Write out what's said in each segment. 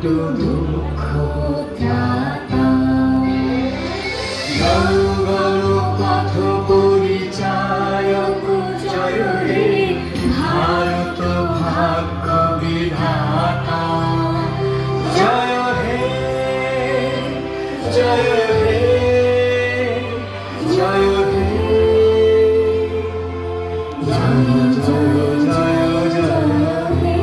দুঃখ ত্রাতা। গণ গণ পথ পরিচায়ক জয় হে ভারত ভাগ্য বিধাতা। জয় হে জয় হে জয় হে জয় জয় জয় জয় হে।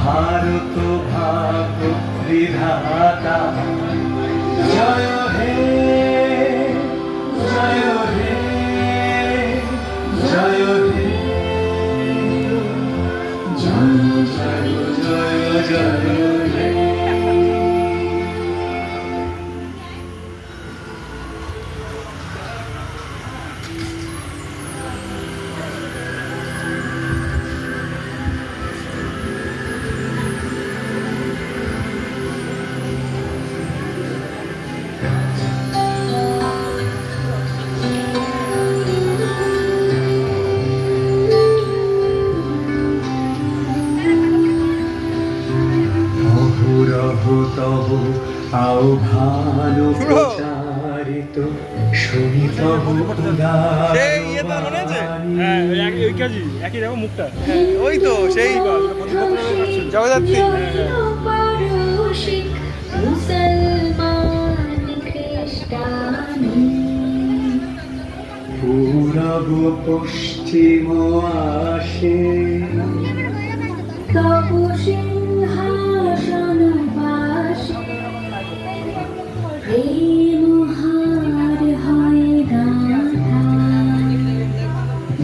ভারত ভাগ্য বিধাতা। জয় হে জয় হে জয় হে জয় জয় জয় জয় হে। তব আহ্বান প্রচারিত শুনি তব ওই তো সেই জগদ্ধাত্রী। পূরব পশ্চিম আসে তব সিংহাসন বাসে। প্রেম হার হয় গাথা।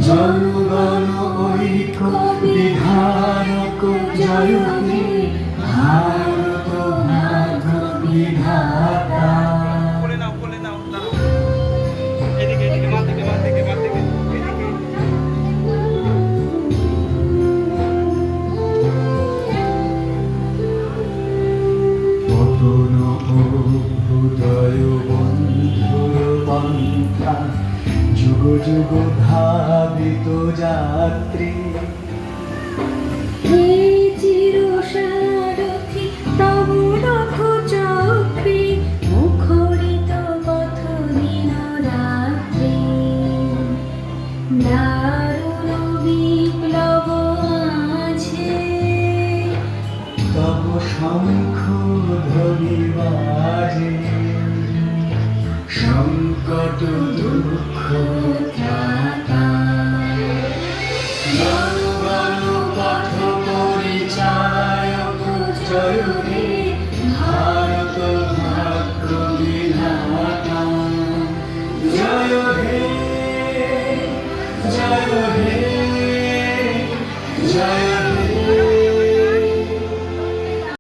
জনগণ ঐক্য বিধারক জয় হে ভারত ভাগ্য বিধাতা। পতন অভ্যুদয় বন্ধুর পন্থা যুগ যুগ ধাবিত যাত্রী। হে চির সারথি তব রথ চক্রে মুখরিত পথ দিন রাত্রি। দারুণ বিপ্লব আছে তব শঙ্খ ধ্বনি বাজে। সংকট দুঃখ ত্রাতা। গণ গণ পথ পরিচায়ক জয় হে ভারত ভাগ্য বিধাতা। জয় হে জয় হে জয়